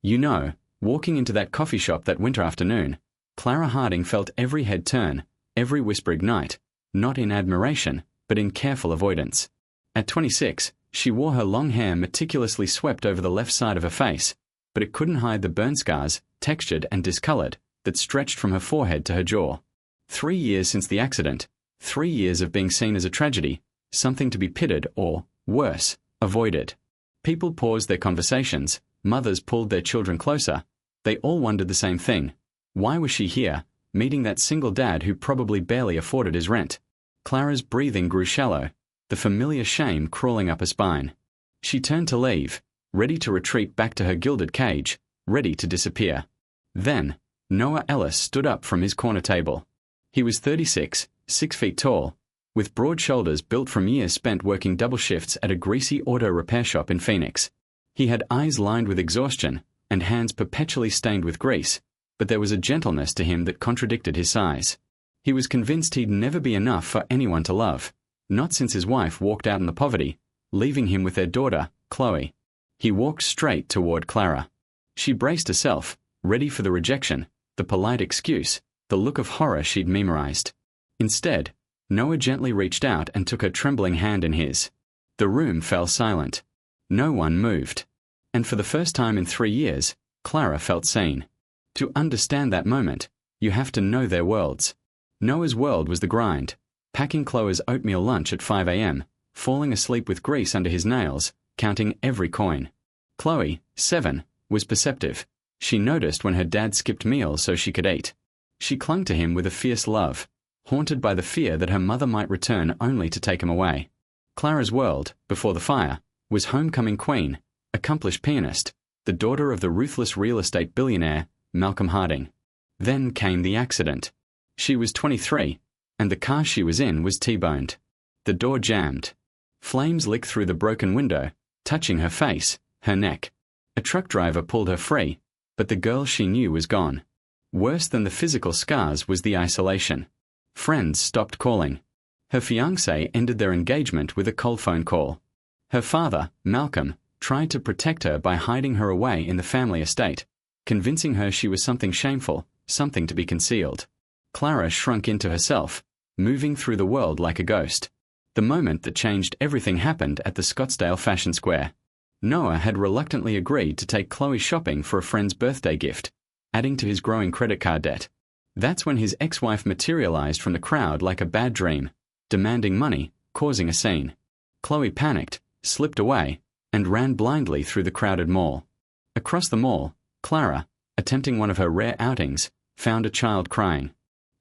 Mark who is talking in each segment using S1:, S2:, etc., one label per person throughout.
S1: You know, walking into that coffee shop that winter afternoon, Clara Harding felt every head turn, every whisper ignite, not in admiration, but in careful avoidance. At 26, she wore her long hair meticulously swept over the left side of her face, but it couldn't hide the burn scars, textured and discolored, that stretched from her forehead to her jaw. 3 years since the accident, 3 years of being seen as a tragedy, something to be pitted or, worse, avoided. People paused their conversations, mothers pulled their children closer. They all wondered the same thing. Why was she here, meeting that single dad who probably barely afforded his rent? Clara's breathing grew shallow, the familiar shame crawling up her spine. She turned to leave, ready to retreat back to her gilded cage, ready to disappear. Then, Noah Ellis stood up from his corner table. He was 36, 6 feet tall, with broad shoulders built from years spent working double shifts at a greasy auto repair shop in Phoenix. He had eyes lined with exhaustion and hands perpetually stained with grease, but there was a gentleness to him that contradicted his size. He was convinced he'd never be enough for anyone to love, not since his wife walked out into poverty, leaving him with their daughter, Chloe. He walked straight toward Clara. She braced herself, ready for the rejection, the polite excuse, the look of horror she'd memorized. Instead, Noah gently reached out and took her trembling hand in his. The room fell silent. No one moved. And for the first time in 3 years, Clara felt seen. To understand that moment, you have to know their worlds. Noah's world was the grind, packing Chloe's oatmeal lunch at 5 a.m., falling asleep with grease under his nails, counting every coin. Chloe, 7, was perceptive. She noticed when her dad skipped meals so she could eat. She clung to him with a fierce love, haunted by the fear that her mother might return only to take him away. Clara's world, before the fire, was homecoming queen, accomplished pianist, the daughter of the ruthless real estate billionaire, Malcolm Harding. Then came the accident. She was 23, and the car she was in was T-boned. The door jammed. Flames licked through the broken window, touching her face, her neck. A truck driver pulled her free, but the girl she knew was gone. Worse than the physical scars was the isolation. Friends stopped calling. Her fiancé ended their engagement with a cold phone call. Her father, Malcolm, tried to protect her by hiding her away in the family estate, convincing her she was something shameful, something to be concealed. Clara shrunk into herself, moving through the world like a ghost. The moment that changed everything happened at the Scottsdale Fashion Square. Noah had reluctantly agreed to take Chloe shopping for a friend's birthday gift, adding to his growing credit card debt. That's when his ex-wife materialized from the crowd like a bad dream, demanding money, causing a scene. Chloe panicked, slipped away, and ran blindly through the crowded mall. Across the mall, Clara, attempting one of her rare outings, found a child crying.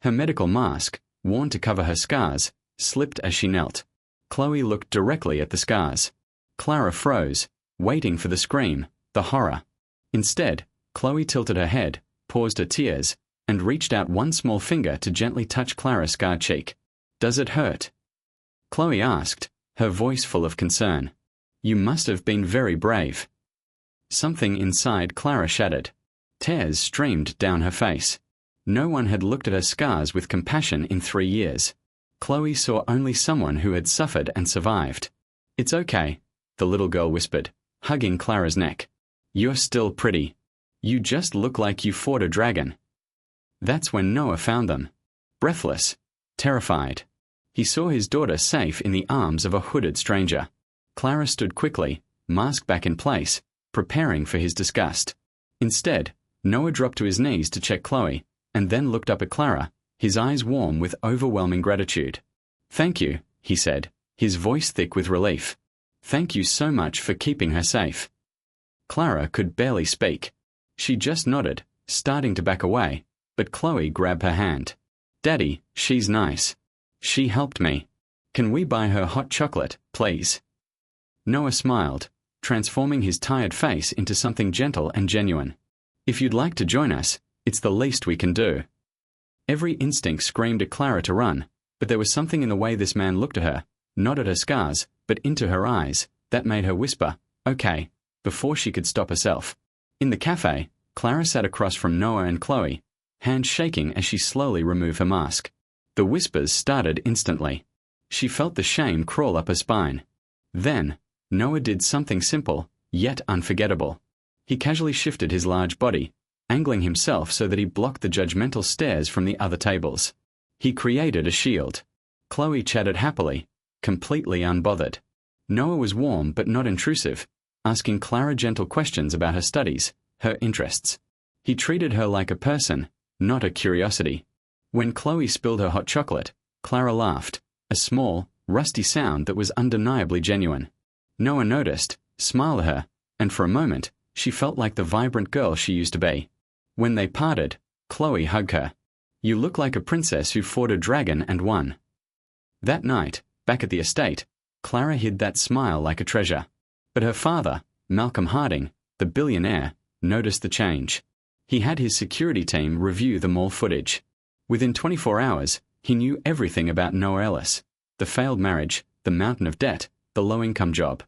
S1: Her medical mask, worn to cover her scars, slipped as she knelt. Chloe looked directly at the scars. Clara froze, waiting for the scream, the horror. Instead, Chloe tilted her head, paused her tears, and reached out one small finger to gently touch Clara's scarred cheek. "Does it hurt?" Chloe asked, her voice full of concern. "You must have been very brave." Something inside Clara shattered. Tears streamed down her face. No one had looked at her scars with compassion in 3 years. Chloe saw only someone who had suffered and survived. "It's okay," the little girl whispered, hugging Clara's neck. "You're still pretty. You just look like you fought a dragon." That's when Noah found them. Breathless, terrified. He saw his daughter safe in the arms of a hooded stranger. Clara stood quickly, mask back in place, preparing for his disgust. Instead, Noah dropped to his knees to check Chloe, and then looked up at Clara, his eyes warm with overwhelming gratitude. "Thank you," he said, his voice thick with relief. "Thank you so much for keeping her safe." Clara could barely speak. She just nodded, starting to back away, but Chloe grabbed her hand. "Daddy, she's nice. She helped me. Can we buy her hot chocolate, please?" Noah smiled, transforming his tired face into something gentle and genuine. "If you'd like to join us, it's the least we can do." Every instinct screamed at Clara to run, but there was something in the way this man looked at her, not at her scars, but into her eyes, that made her whisper, "Okay," before she could stop herself. In the cafe, Clara sat across from Noah and Chloe, hands shaking as she slowly removed her mask. The whispers started instantly. She felt the shame crawl up her spine. Then, Noah did something simple, yet unforgettable. He casually shifted his large body, angling himself so that he blocked the judgmental stares from the other tables. He created a shield. Chloe chatted happily, completely unbothered. Noah was warm but not intrusive, asking Clara gentle questions about her studies, her interests. He treated her like a person, not a curiosity. When Chloe spilled her hot chocolate, Clara laughed, a small, rusty sound that was undeniably genuine. Noah noticed, smiled at her, and for a moment, she felt like the vibrant girl she used to be. When they parted, Chloe hugged her. "You look like a princess who fought a dragon and won." That night, back at the estate, Clara hid that smile like a treasure. But her father, Malcolm Harding, the billionaire, noticed the change. He had his security team review the mall footage. Within 24 hours, he knew everything about Noah Ellis, the failed marriage, the mountain of debt, the low-income job.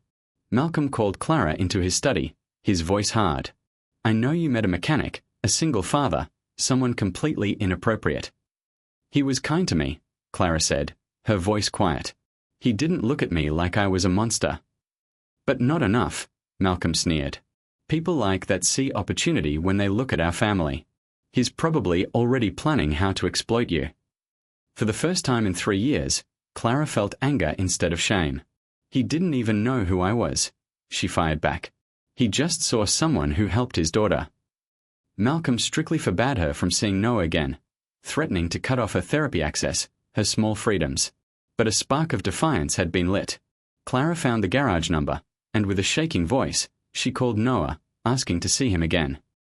S1: Malcolm called Clara into his study, his voice hard. "I know you met a mechanic, a single father, someone completely inappropriate." "He was kind to me," Clara said, her voice quiet. "He didn't look at me like I was a monster." "But not enough," Malcolm sneered. "People like that see opportunity when they look at our family. He's probably already planning how to exploit you." For the first time in 3 years, Clara felt anger instead of shame. "He didn't even know who I was," she fired back. "He just saw someone who helped his daughter." Malcolm strictly forbade her from seeing Noah again, threatening to cut off her therapy access, her small freedoms. But a spark of defiance had been lit. Clara found the garage number, and with a shaking voice, she called Noah, asking to see him again.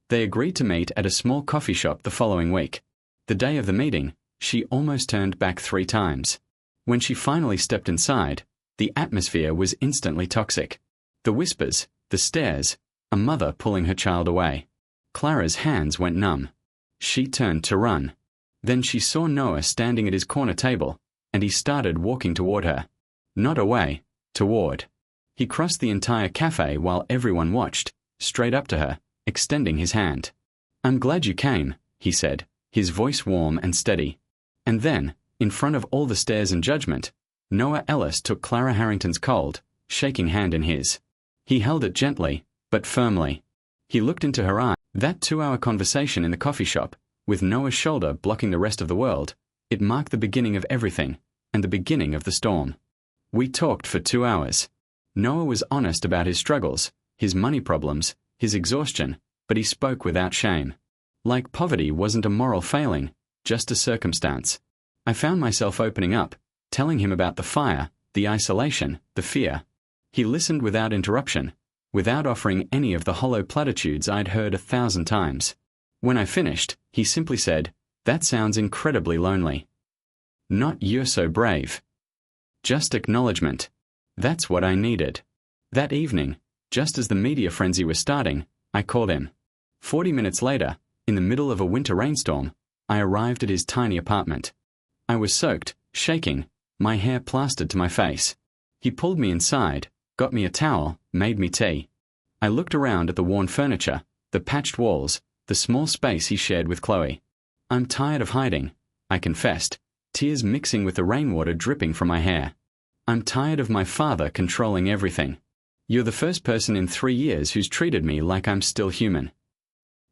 S1: They agreed to meet at a small coffee shop the following week. The day of the meeting, she almost turned back 3 times. When she finally stepped inside, the atmosphere was instantly toxic. The whispers, the stares, a mother pulling her child away. Clara's hands went numb. She turned to run. Then she saw Noah standing at his corner table, and he started walking toward her. Not away, toward. He crossed the entire cafe while everyone watched, straight up to her, extending his hand. "I'm glad you came," he said, his voice warm and steady. And then, in front of all the stares and judgment, Noah Ellis took Clara Harrington's cold, shaking hand in his. He held it gently, but firmly. He looked into her eyes. That 2-hour conversation in the coffee shop, with Noah's shoulder blocking the rest of the world, it marked the beginning of everything, and the beginning of the storm. We talked for 2 hours. Noah was honest about his struggles, his money problems, his exhaustion, but he spoke without shame. Like poverty wasn't a moral failing, just a circumstance. I found myself opening up, telling him about the fire, the isolation, the fear. He listened without interruption, without offering any of the hollow platitudes I'd heard 1,000 times. When I finished, he simply said, "That sounds incredibly lonely." Not "you're so brave." Just acknowledgement. That's what I needed. That evening, just as the media frenzy was starting, I called him. 40 minutes later, in the middle of a winter rainstorm, I arrived at his tiny apartment. I was soaked, shaking, my hair plastered to my face. He pulled me inside, got me a towel, made me tea. I looked around at the worn furniture, the patched walls, the small space he shared with Chloe. "I'm tired of hiding," I confessed, tears mixing with the rainwater dripping from my hair. "I'm tired of my father controlling everything. You're the first person in 3 years who's treated me like I'm still human."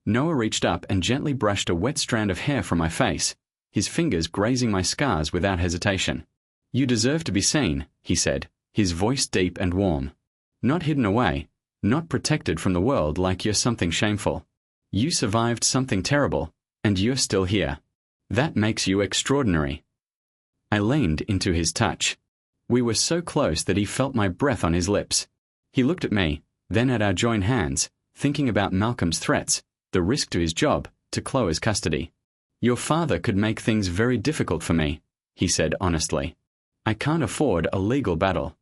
S1: Noah reached up and gently brushed a wet strand of hair from my face, his fingers grazing my scars without hesitation. "You deserve to be seen," he said, his voice deep and warm. "Not hidden away, not protected from the world like you're something shameful. You survived something terrible, and you're still here. That makes you extraordinary." I leaned into his touch. We were so close that he felt my breath on his lips. He looked at me, then at our joined hands, thinking about Malcolm's threats, the risk to his job, to Chloe's custody. "Your father could make things very difficult for me," he said honestly. "I can't afford a legal battle."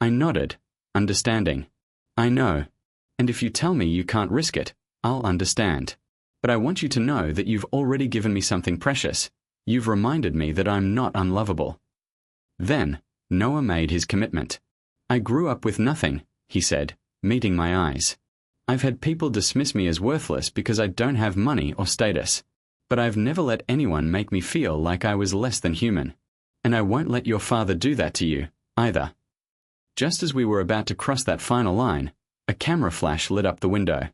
S1: I nodded, understanding. "I know. And if you tell me you can't risk it, I'll understand. But I want you to know that you've already given me something precious. You've reminded me that I'm not unlovable." Then, Noah made his commitment. "I grew up with nothing," he said, meeting my eyes. "I've had people dismiss me as worthless because I don't have money or status. But I've never let anyone make me feel like I was less than human. And I won't let your father do that to you, either." Just as we were about to cross that final line, A camera flash lit up the window.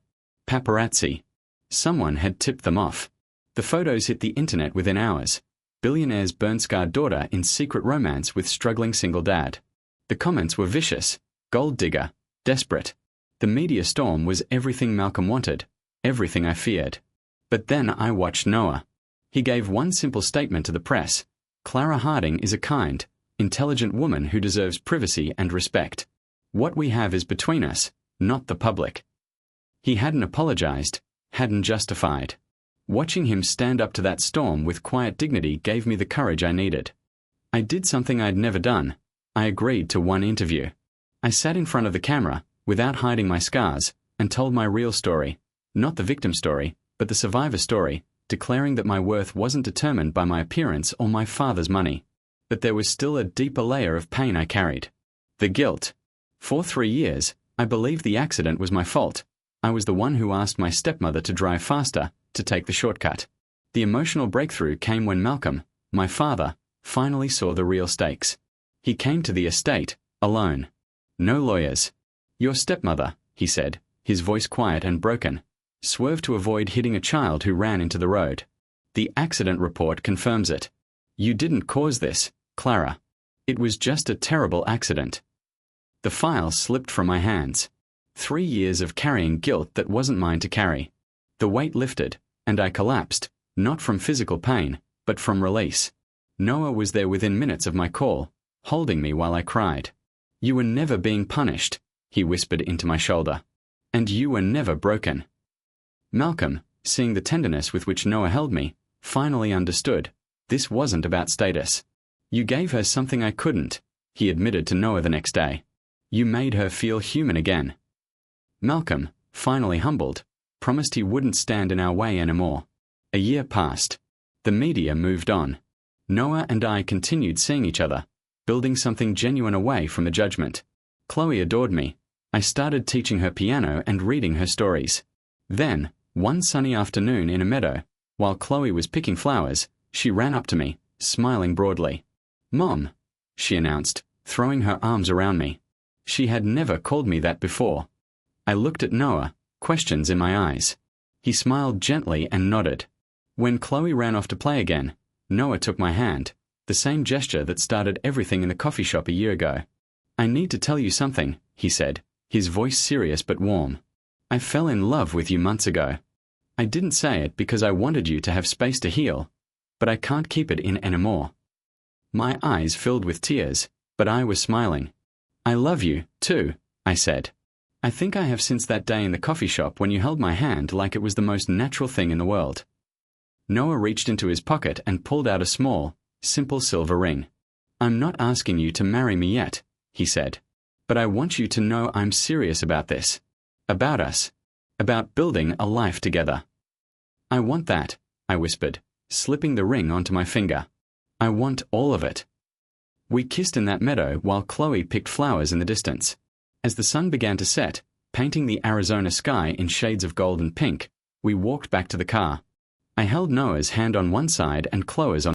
S1: Paparazzi. Someone had tipped them off. The photos hit the internet within hours. Billionaire's burn-scarred daughter in secret romance with struggling single dad. The comments were vicious. Gold digger. Desperate. The media storm was everything Malcolm wanted. Everything I feared. But then I watched Noah. He gave one simple statement to the press. Clara Harding is a kind, intelligent woman who deserves privacy and respect. What we have is between us, not the public. He hadn't apologized, hadn't justified. Watching him stand up to that storm with quiet dignity gave me the courage I needed. I did something I'd never done. I agreed to one interview. I sat in front of the camera, without hiding my scars, and told my real story. Not the victim story, but the survivor story, declaring that my worth wasn't determined by my appearance or my father's money. But there was still a deeper layer of pain I carried. The guilt. For 3 years, I believed the accident was my fault. I was the one who asked my stepmother to drive faster, to take the shortcut. The emotional breakthrough came when Malcolm, my father, finally saw the real stakes. He came to the estate, alone. No lawyers. Your stepmother, he said, his voice quiet and broken, swerved to avoid hitting a child who ran into the road. The accident report confirms it. You didn't cause this, Clara. It was just a terrible accident. The file slipped from my hands. 3 years of carrying guilt that wasn't mine to carry. The weight lifted, and I collapsed, not from physical pain, but from release. Noah was there within minutes of my call, holding me while I cried. You were never being punished, he whispered into my shoulder. And you were never broken. Malcolm, seeing the tenderness with which Noah held me, finally understood. This wasn't about status. You gave her something I couldn't, he admitted to Noah the next day. You made her feel human again. Malcolm, finally humbled, promised he wouldn't stand in our way anymore. A year passed. The media moved on. Noah and I continued seeing each other, building something genuine away from the judgment. Chloe adored me. I started teaching her piano and reading her stories. Then, one sunny afternoon in a meadow, while Chloe was picking flowers, she ran up to me, smiling broadly. Mom, she announced, throwing her arms around me. She had never called me that before. I looked at Noah, questions in my eyes. He smiled gently and nodded. When Chloe ran off to play again, Noah took my hand, the same gesture that started everything in the coffee shop a year ago. I need to tell you something, he said, his voice serious but warm. I fell in love with you months ago. I didn't say it because I wanted you to have space to heal, but I can't keep it in anymore. My eyes filled with tears, but I was smiling. I love you, too, I said. I think I have since that day in the coffee shop when you held my hand like it was the most natural thing in the world. Noah reached into his pocket and pulled out a small, simple silver ring. I'm not asking you to marry me yet, he said. But I want you to know I'm serious about this. About us. About building a life together. I want that, I whispered, slipping the ring onto my finger. I want all of it. We kissed in that meadow while Chloe picked flowers in the distance. As the sun began to set, painting the Arizona sky in shades of gold and pink, we walked back to the car. I held Noah's hand on one side and Chloe's on